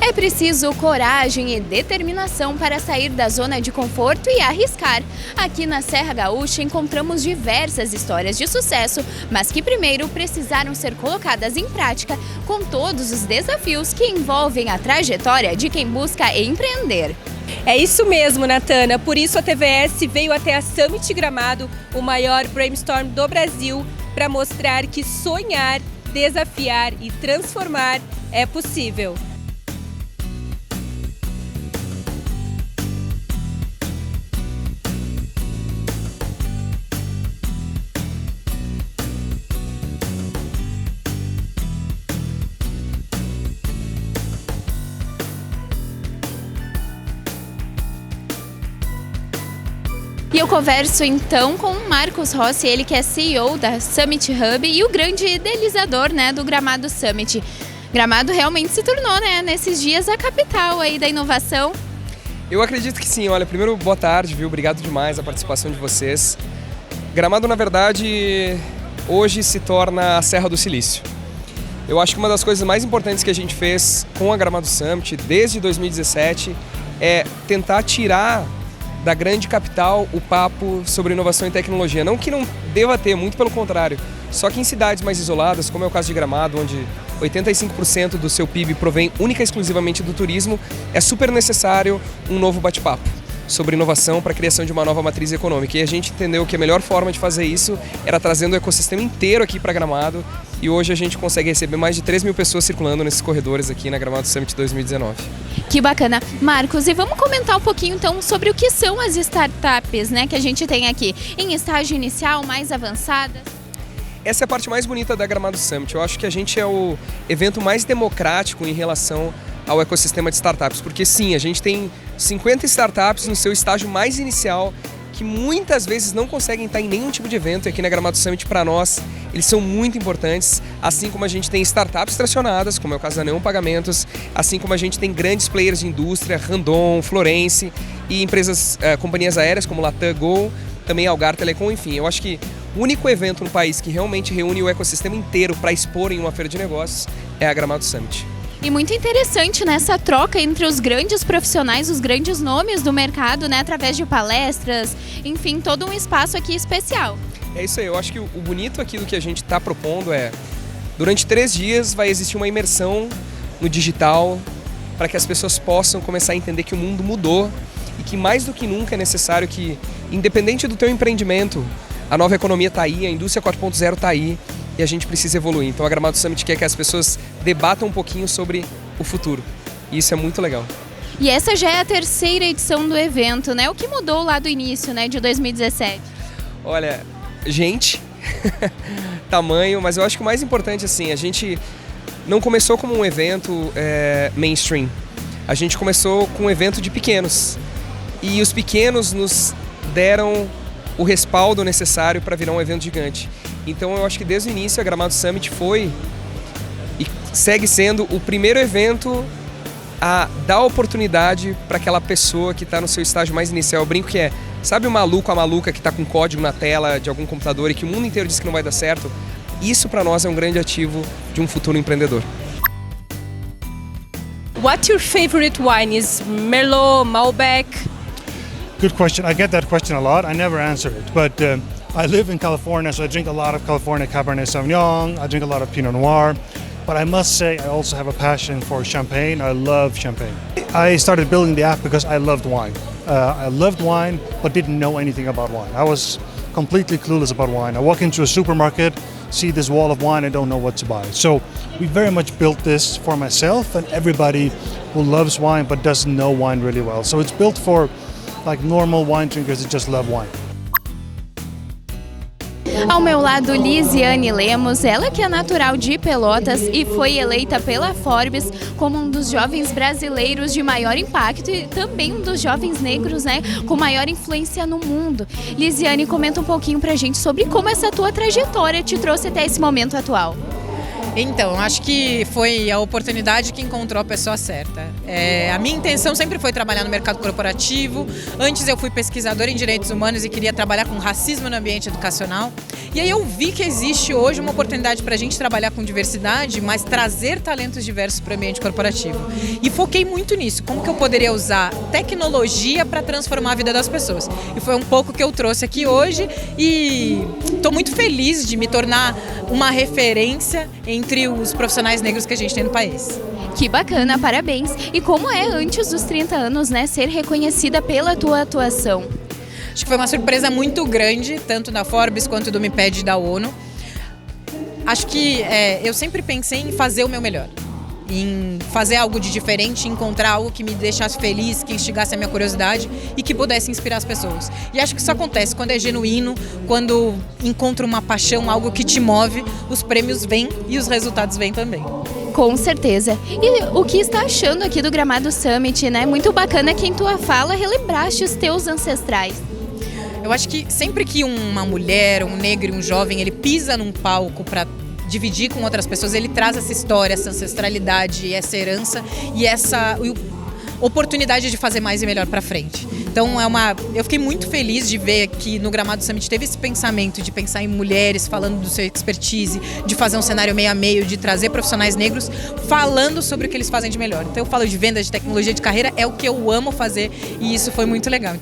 É preciso coragem e determinação para sair da zona de conforto e arriscar. Aqui na Serra Gaúcha encontramos diversas histórias de sucesso, mas que primeiro precisaram ser colocadas em prática com todos os desafios que envolvem a trajetória de quem busca empreender. É isso mesmo, Natana. Por isso a TVS veio até a Summit Gramado, o maior brainstorm do Brasil, para mostrar que sonhar, desafiar e transformar é possível. E eu converso então com o Marcos Rossi, ele que é CEO da Summit Hub e o grande idealizador, do Gramado Summit. Gramado realmente se tornou, nesses dias a capital aí da inovação. Eu acredito que sim. Olha, primeiro, boa tarde, viu? Obrigado demais a participação de vocês. Gramado, na verdade, hoje se torna a Serra do Silício. Eu acho que uma das coisas mais importantes que a gente fez com a Gramado Summit desde 2017 é tentar tirar da grande capital o papo sobre inovação e tecnologia. Não que não deva ter, muito pelo contrário. Só que em cidades mais isoladas, como é o caso de Gramado, onde 85% do seu PIB provém única e exclusivamente do turismo, é super necessário um novo bate-papo sobre inovação para a criação de uma nova matriz econômica. E a gente entendeu que a melhor forma de fazer isso era trazendo o ecossistema inteiro aqui para Gramado, e hoje a gente consegue receber mais de 3 mil pessoas circulando nesses corredores aqui na Gramado Summit 2019. Que bacana. Marcos, e vamos comentar um pouquinho então sobre o que são as startups, que a gente tem aqui, em estágio inicial, mais avançadas? Essa é a parte mais bonita da Gramado Summit. Eu acho que a gente é o evento mais democrático em relação ao ecossistema de startups, porque sim, a gente tem 50 startups no seu estágio mais inicial, que muitas vezes não conseguem estar em nenhum tipo de evento. Aqui na Gramado Summit, para nós, eles são muito importantes, assim como a gente tem startups tracionadas, como é o caso da Neon Pagamentos, assim como a gente tem grandes players de indústria, Randon, Florence, e empresas, companhias aéreas como Latam, Gol, também Algar Telecom, enfim. Eu acho que o único evento no país que realmente reúne o ecossistema inteiro para expor em uma feira de negócios é a Gramado Summit. E muito interessante nessa troca entre os grandes profissionais, os grandes nomes do mercado, através de palestras, enfim, todo um espaço aqui especial. É isso aí, eu acho que o bonito aqui do que a gente está propondo é, durante 3 dias vai existir uma imersão no digital para que as pessoas possam começar a entender que o mundo mudou e que mais do que nunca é necessário que, independente do teu empreendimento, a nova economia está aí, a indústria 4.0 está aí, e a gente precisa evoluir. Então a Gramado Summit quer que as pessoas debatam um pouquinho sobre o futuro. E isso é muito legal. E essa já é a 3ª edição do evento, O que mudou lá do início, de 2017? Olha, gente, tamanho, mas eu acho que o mais importante, assim, a gente não começou como um evento mainstream. A gente começou com um evento de pequenos. E os pequenos nos deram o respaldo necessário para virar um evento gigante. Então eu acho que desde o início a Gramado Summit foi e segue sendo o primeiro evento a dar oportunidade para aquela pessoa que está no seu estágio mais inicial. Eu brinco que sabe o maluco, a maluca que está com código na tela de algum computador e que o mundo inteiro diz que não vai dar certo? Isso para nós é um grande ativo de um futuro empreendedor. What's your favorite wine? Is Merlot, Malbec? Good question. I get that question a lot. I never answer it, but I live in California, so I drink a lot of California Cabernet Sauvignon. I drink a lot of Pinot Noir, but I must say I also have a passion for champagne. I love champagne. I started building the app because I loved wine. I loved wine, but didn't know anything about wine. I was completely clueless about wine. I walk into a supermarket, see this wall of wine, I don't know what to buy. So we very much built this for myself and everybody who loves wine but doesn't know wine really well. So it's built for like normal wine drinkers that just love wine. Ao meu lado, Lisiane Lemos, ela que é natural de Pelotas e foi eleita pela Forbes como um dos jovens brasileiros de maior impacto e também um dos jovens negros, com maior influência no mundo. Lisiane, comenta um pouquinho pra gente sobre como essa tua trajetória te trouxe até esse momento atual. Então, acho que foi a oportunidade que encontrou a pessoa certa. A minha intenção sempre foi trabalhar no mercado corporativo. Antes eu fui pesquisadora em direitos humanos e queria trabalhar com racismo no ambiente educacional. E aí eu vi que existe hoje uma oportunidade para a gente trabalhar com diversidade, mas trazer talentos diversos para o ambiente corporativo. E foquei muito nisso, como que eu poderia usar tecnologia para transformar a vida das pessoas. E foi um pouco que eu trouxe aqui hoje e estou muito feliz de me tornar uma referência entre os profissionais negros que a gente tem no país. Que bacana, parabéns! E como é antes dos 30 anos, né, ser reconhecida pela tua atuação? Acho que foi uma surpresa muito grande, tanto da Forbes quanto do MIPED da ONU. Acho que eu sempre pensei em fazer o meu melhor, em fazer algo de diferente, encontrar algo que me deixasse feliz, que instigasse a minha curiosidade e que pudesse inspirar as pessoas. E acho que isso acontece quando é genuíno, quando encontra uma paixão, algo que te move, os prêmios vêm e os resultados vêm também. Com certeza. E o que está achando aqui do Gramado Summit, né? Muito bacana que em tua fala relembraste os teus ancestrais. Eu acho que sempre que uma mulher, um negro e um jovem, ele pisa num palco para dividir com outras pessoas, ele traz essa história, essa ancestralidade, essa herança e essa oportunidade de fazer mais e melhor para frente. Então eu fiquei muito feliz de ver que no Gramado Summit teve esse pensamento de pensar em mulheres falando do seu expertise, de fazer um cenário meio a meio, de trazer profissionais negros falando sobre o que eles fazem de melhor. Então eu falo de venda, de tecnologia, de carreira, é o que eu amo fazer e isso foi muito legal.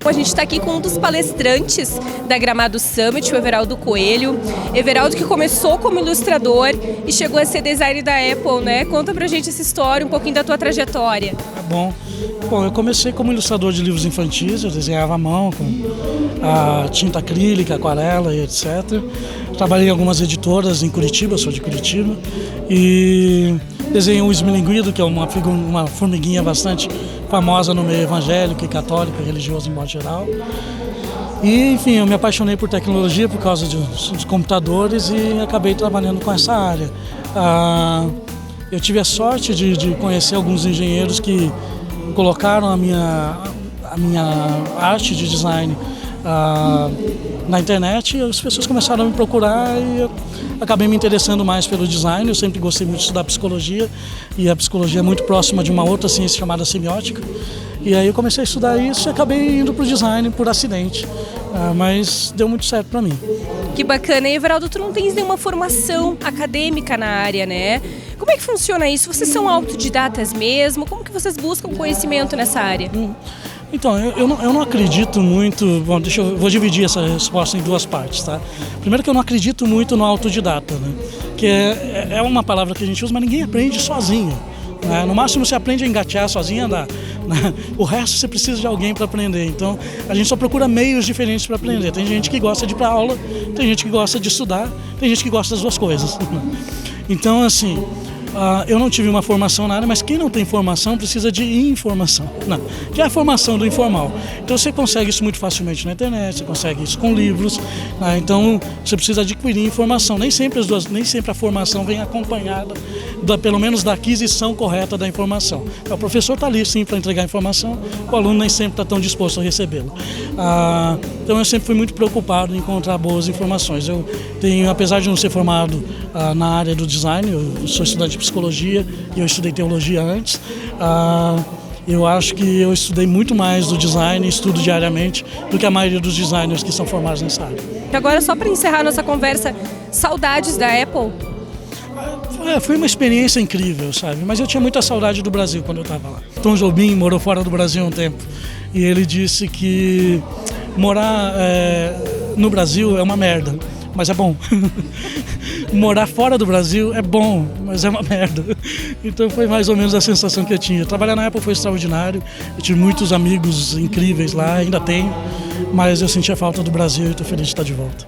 A gente está aqui com um dos palestrantes da Gramado Summit, o Everaldo Coelho. Everaldo que começou como ilustrador e chegou a ser designer da Apple, né? Conta pra gente essa história, um pouquinho da tua trajetória. Bom, eu comecei como ilustrador de livros infantis, eu desenhava à mão com a tinta acrílica, aquarela e etc. Trabalhei em algumas editoras em Curitiba, eu sou de Curitiba, e desenhei o Esmilinguido, que é uma formiguinha bastante famosa no meio evangélico e católico e religioso em modo geral. E, enfim, eu me apaixonei por tecnologia por causa dos computadores e acabei trabalhando com essa área. Eu tive a sorte de conhecer alguns engenheiros que colocaram a minha arte de design na internet e as pessoas começaram a me procurar e eu acabei me interessando mais pelo design. Eu sempre gostei muito de estudar psicologia e a psicologia é muito próxima de uma outra ciência chamada semiótica. E aí eu comecei a estudar isso e acabei indo para o design por acidente, mas deu muito certo para mim. Que bacana. E, Everaldo, tu não tens nenhuma formação acadêmica na área, né? Como é que funciona isso? Vocês são autodidatas mesmo? Como que vocês buscam conhecimento nessa área? Então, eu não acredito muito. Bom, vou dividir essa resposta em duas partes, tá? Primeiro que eu não acredito muito no autodidata, né? Que é uma palavra que a gente usa, mas ninguém aprende sozinho, né? No máximo você aprende a engatear sozinho e andar, né? O resto você precisa de alguém para aprender. Então, a gente só procura meios diferentes para aprender. Tem gente que gosta de ir para aula, tem gente que gosta de estudar, tem gente que gosta das duas coisas. Então, assim, eu não tive uma formação na área, mas quem não tem formação precisa de informação, não, que é a formação do informal. Então você consegue isso muito facilmente na internet, você consegue isso com livros, né? Então você precisa adquirir informação. Nem sempre a formação vem acompanhada, pelo menos da aquisição correta da informação. O professor está ali sim para entregar a informação, o aluno nem sempre está tão disposto a recebê-la. Então eu sempre fui muito preocupado em encontrar boas informações. Eu tenho, apesar de não ser formado na área do design, eu sou estudante de psicologia e eu estudei teologia antes. Eu acho que eu estudei muito mais do design e estudo diariamente do que a maioria dos designers que são formados nessa área. Agora, só para encerrar nossa conversa, saudades da Apple? Foi uma experiência incrível, sabe? Mas eu tinha muita saudade do Brasil quando eu estava lá. Tom Jobim morou fora do Brasil há um tempo e ele disse que morar no Brasil é uma merda, mas é bom. Morar fora do Brasil é bom, mas é uma merda. Então foi mais ou menos a sensação que eu tinha. Trabalhar na Apple foi extraordinário, eu tive muitos amigos incríveis lá, ainda tenho, mas eu senti a falta do Brasil e estou feliz de estar de volta.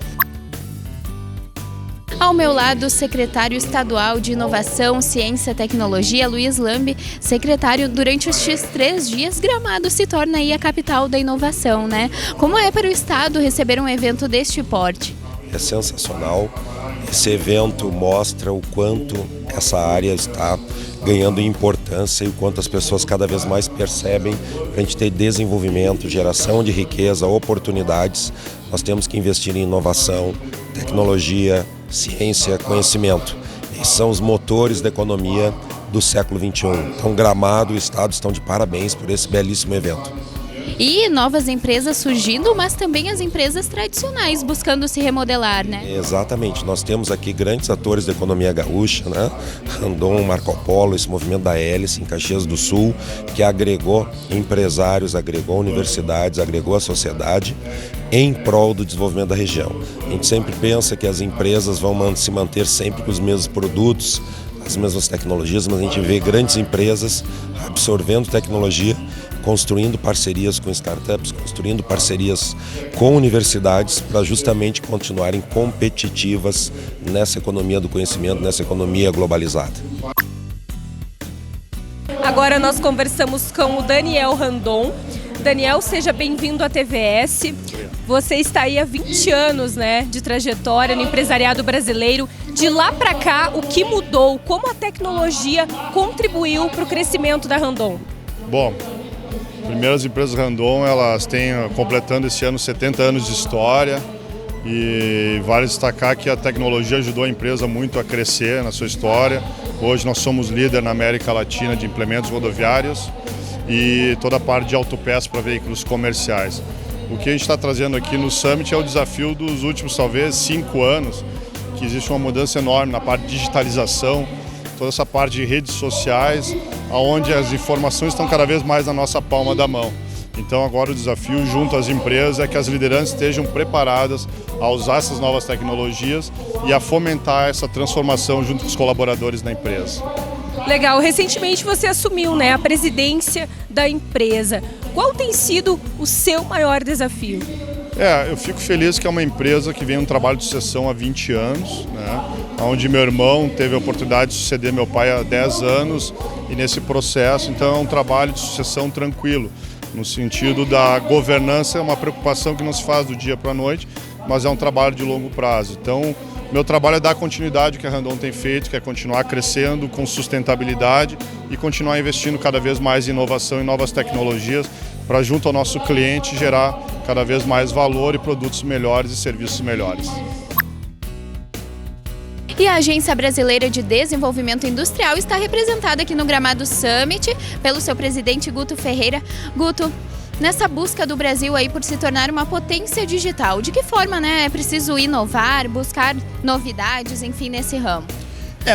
Ao meu lado, o secretário estadual de Inovação, Ciência e Tecnologia, Luiz Lambi. Secretário, durante estes 3 dias, Gramado se torna aí a capital da inovação, né? Como é para o estado receber um evento deste porte? É sensacional. Esse evento mostra o quanto essa área está ganhando importância e o quanto as pessoas cada vez mais percebem que a gente tem desenvolvimento, geração de riqueza, oportunidades. Nós temos que investir em inovação, tecnologia, ciência, conhecimento. Esses são os motores da economia do século XXI. Então, Gramado e o Estado estão de parabéns por esse belíssimo evento. E novas empresas surgindo, mas também as empresas tradicionais buscando se remodelar, né? Exatamente. Nós temos aqui grandes atores da economia gaúcha, né? Randon, Marco Polo, esse movimento da Hélice em Caxias do Sul, que agregou empresários, agregou universidades, agregou a sociedade em prol do desenvolvimento da região. A gente sempre pensa que as empresas vão se manter sempre com os mesmos produtos, as mesmas tecnologias, mas a gente vê grandes empresas absorvendo tecnologia, construindo parcerias com startups, construindo parcerias com universidades para justamente continuarem competitivas nessa economia do conhecimento, nessa economia globalizada. Agora nós conversamos com o Daniel Randon. Daniel, seja bem-vindo à TVS. Você está aí há 20 anos, né, de trajetória no empresariado brasileiro. De lá para cá, o que mudou? Como a tecnologia contribuiu para o crescimento da Randon? Bom, primeiro as empresas Randon, elas têm completando esse ano 70 anos de história e vale destacar que a tecnologia ajudou a empresa muito a crescer na sua história. Hoje nós somos líder na América Latina de implementos rodoviários e toda a parte de autopeças para veículos comerciais. O que a gente está trazendo aqui no Summit é o desafio dos últimos, talvez, 5 anos, que existe uma mudança enorme na parte de digitalização, toda essa parte de redes sociais, onde as informações estão cada vez mais na nossa palma da mão. Então agora o desafio junto às empresas é que as lideranças estejam preparadas a usar essas novas tecnologias e a fomentar essa transformação junto com os colaboradores da empresa. Legal, recentemente você assumiu, né, a presidência da empresa. Qual tem sido o seu maior desafio? Eu fico feliz que é uma empresa que vem um trabalho de sucessão há 20 anos, né, onde meu irmão teve a oportunidade de suceder meu pai há 10 anos e nesse processo, então é um trabalho de sucessão tranquilo, no sentido da governança, é uma preocupação que não se faz do dia para a noite, mas é um trabalho de longo prazo. Então, meu trabalho é dar continuidade ao que a Randon tem feito, que é continuar crescendo com sustentabilidade e continuar investindo cada vez mais em inovação e novas tecnologias para, junto ao nosso cliente, gerar cada vez mais valor e produtos melhores e serviços melhores. E a Agência Brasileira de Desenvolvimento Industrial está representada aqui no Gramado Summit pelo seu presidente Guto Ferreira. Guto, nessa busca do Brasil aí por se tornar uma potência digital, de que forma, né, é preciso inovar, buscar novidades, enfim, nesse ramo?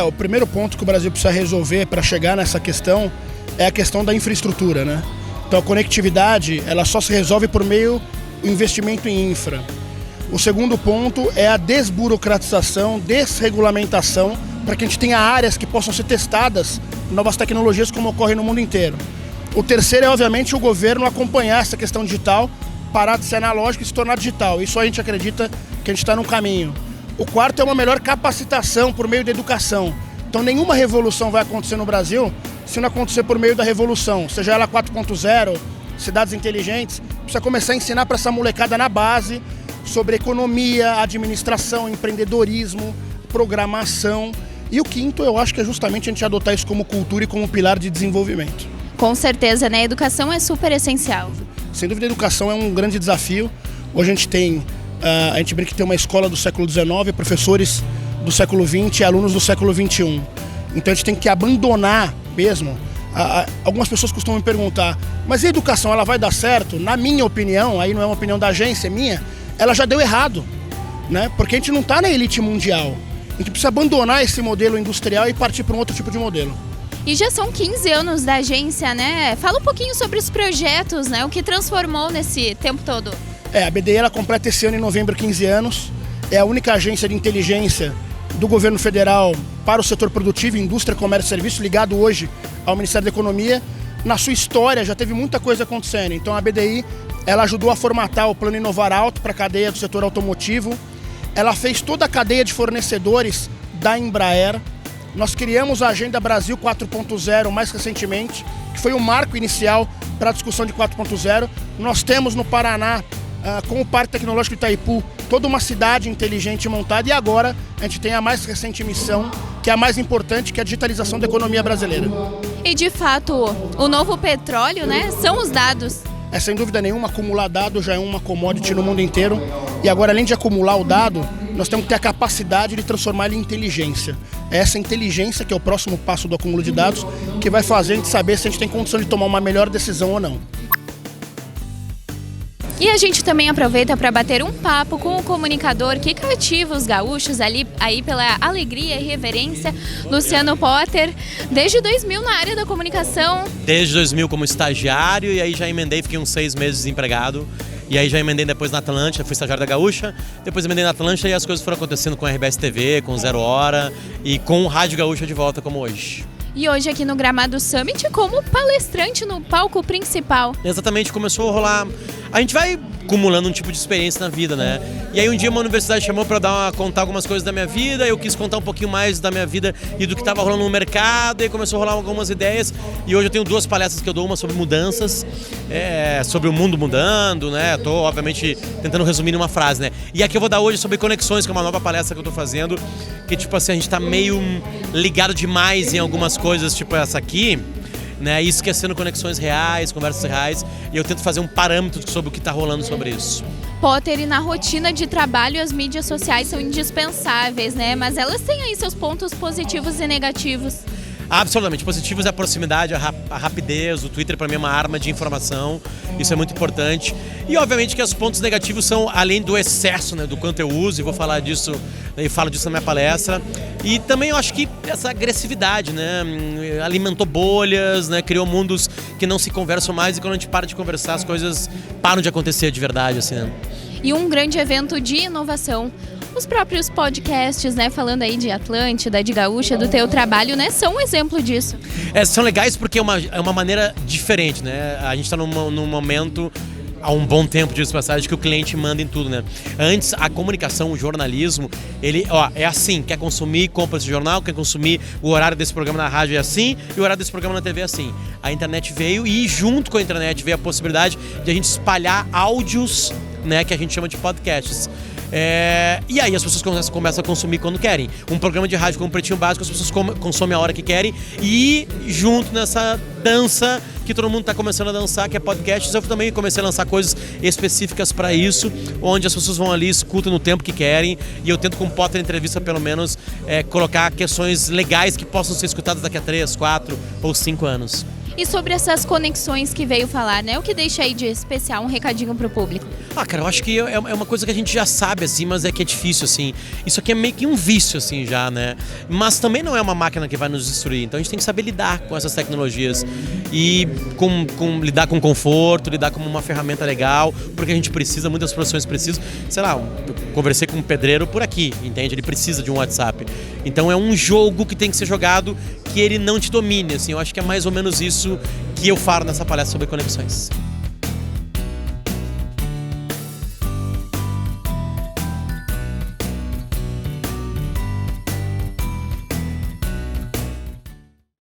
O primeiro ponto que o Brasil precisa resolver para chegar nessa questão é a questão da infraestrutura, né? Então a conectividade, ela só se resolve por meio do investimento em infra. O segundo ponto é a desburocratização, desregulamentação, para que a gente tenha áreas que possam ser testadas novas tecnologias como ocorre no mundo inteiro. O terceiro é, obviamente, o governo acompanhar essa questão digital, parar de ser analógico e se tornar digital. Isso a gente acredita que a gente está no caminho. O quarto é uma melhor capacitação por meio da educação. Então nenhuma revolução vai acontecer no Brasil se não acontecer por meio da revolução, seja ela 4.0, cidades inteligentes. Precisa começar a ensinar para essa molecada na base sobre economia, administração, empreendedorismo, programação. E o quinto, eu acho que é justamente a gente adotar isso como cultura e como pilar de desenvolvimento. Com certeza, né? A educação é super essencial. Sem dúvida, a educação é um grande desafio. Hoje a gente tem, a gente brinca que tem uma escola do século XIX, professores do século XX e alunos do século XXI. Então a gente tem que abandonar mesmo. Algumas pessoas costumam me perguntar, mas e a educação, ela vai dar certo? Na minha opinião, aí não é uma opinião da agência, é minha, ela já deu errado, né? Porque a gente não está na elite mundial. A gente precisa abandonar esse modelo industrial e partir para um outro tipo de modelo. E já são 15 anos da agência, né? Fala um pouquinho sobre os projetos, né? O que transformou nesse tempo todo. A BDI ela completa esse ano em novembro 15 anos. É a única agência de inteligência do governo federal para o setor produtivo, indústria, comércio e serviço, ligado hoje ao Ministério da Economia. Na sua história já teve muita coisa acontecendo. Então a BDI ela ajudou a formatar o Plano Inovar Alto para a cadeia do setor automotivo. Ela fez toda a cadeia de fornecedores da Embraer. Nós criamos a Agenda Brasil 4.0 mais recentemente, que foi o marco inicial para a discussão de 4.0. Nós temos no Paraná, com o Parque Tecnológico Itaipu, toda uma cidade inteligente montada. E agora a gente tem a mais recente missão, que é a mais importante, que é a digitalização da economia brasileira. E de fato, o novo petróleo, né, são os dados. Sem dúvida nenhuma, acumular dado já é uma commodity no mundo inteiro. E agora, além de acumular o dado, nós temos que ter a capacidade de transformar ele em inteligência. É essa inteligência que é o próximo passo do acúmulo de dados que vai fazer a gente saber se a gente tem condição de tomar uma melhor decisão ou não. E a gente também aproveita para bater um papo com o comunicador que cativa os gaúchos aí pela alegria e reverência, Luciano Potter, desde 2000 na área da comunicação. Desde 2000 como estagiário, e aí já emendei, fiquei uns 6 meses desempregado. E aí já emendei depois na Atlântida, fui estagiário da Gaúcha, depois emendei na Atlântida e as coisas foram acontecendo com a RBS TV, com Zero Hora e com o Rádio Gaúcha de volta como hoje. E hoje aqui no Gramado Summit como palestrante no palco principal. Exatamente, começou a rolar. A gente vai acumulando um tipo de experiência na vida, né? E aí um dia uma universidade chamou para contar algumas coisas da minha vida, eu quis contar um pouquinho mais da minha vida e do que estava rolando no mercado, e começou a rolar algumas ideias. E hoje eu tenho 2 palestras que eu dou, uma sobre mudanças, sobre o mundo mudando, né? Tô, obviamente, tentando resumir numa frase, né? E a que eu vou dar hoje sobre conexões, que é uma nova palestra que eu tô fazendo, que tipo assim, a gente tá meio ligado demais em algumas coisas, tipo essa aqui, né, e esquecendo conexões reais, conversas reais, e eu tento fazer um parâmetro sobre o que está rolando sobre isso. Potter, e na rotina de trabalho as mídias sociais são indispensáveis, né? Mas elas têm aí seus pontos positivos e negativos. Absolutamente. Positivos é a proximidade, a rapidez. O Twitter para mim é uma arma de informação, isso é muito importante. E obviamente que os pontos negativos são, além do excesso, né, do quanto eu uso, e vou falar disso, e falo disso na minha palestra. E também eu acho que essa agressividade, né, alimentou bolhas, né, criou mundos que não se conversam mais, e quando a gente para de conversar, as coisas param de acontecer de verdade, assim, né? E um grande evento de inovação. Os próprios podcasts, né, falando aí de Atlântida, de Gaúcha, do teu trabalho, né, são um exemplo disso. São legais porque é uma maneira diferente, né? A gente está num momento, há um bom tempo de passagem, que o cliente manda em tudo, né? Antes, a comunicação, o jornalismo, ele, é assim, quer consumir, compra esse jornal, quer consumir, o horário desse programa na rádio é assim, e o horário desse programa na TV é assim. A internet veio, e junto com a internet veio a possibilidade de a gente espalhar áudios, né, que a gente chama de podcasts. E aí as pessoas começam a consumir quando querem. Um programa de rádio como Pretinho Básico, as pessoas consomem a hora que querem, e junto nessa dança que todo mundo está começando a dançar, que é podcasts, eu também comecei a lançar coisas específicas para isso, onde as pessoas vão ali, escutam no tempo que querem, e eu tento com o Potter Entrevista pelo menos colocar questões legais que possam ser escutadas daqui a 3, 4 ou 5 anos. E sobre essas conexões que veio falar, né? O que deixa aí de especial, um recadinho pro público? Cara, eu acho que é uma coisa que a gente já sabe, assim, mas é que é difícil, assim. Isso aqui é meio que um vício, assim, já, né? Mas também não é uma máquina que vai nos destruir. Então a gente tem que saber lidar com essas tecnologias e lidar com conforto, lidar como uma ferramenta legal, porque a gente precisa, muitas profissões precisam. Sei lá, eu conversei com um pedreiro por aqui, entende? Ele precisa de um WhatsApp. Então é um jogo que tem que ser jogado que ele não te domine, assim. Eu acho que é mais ou menos isso que eu falo nessa palestra sobre conexões.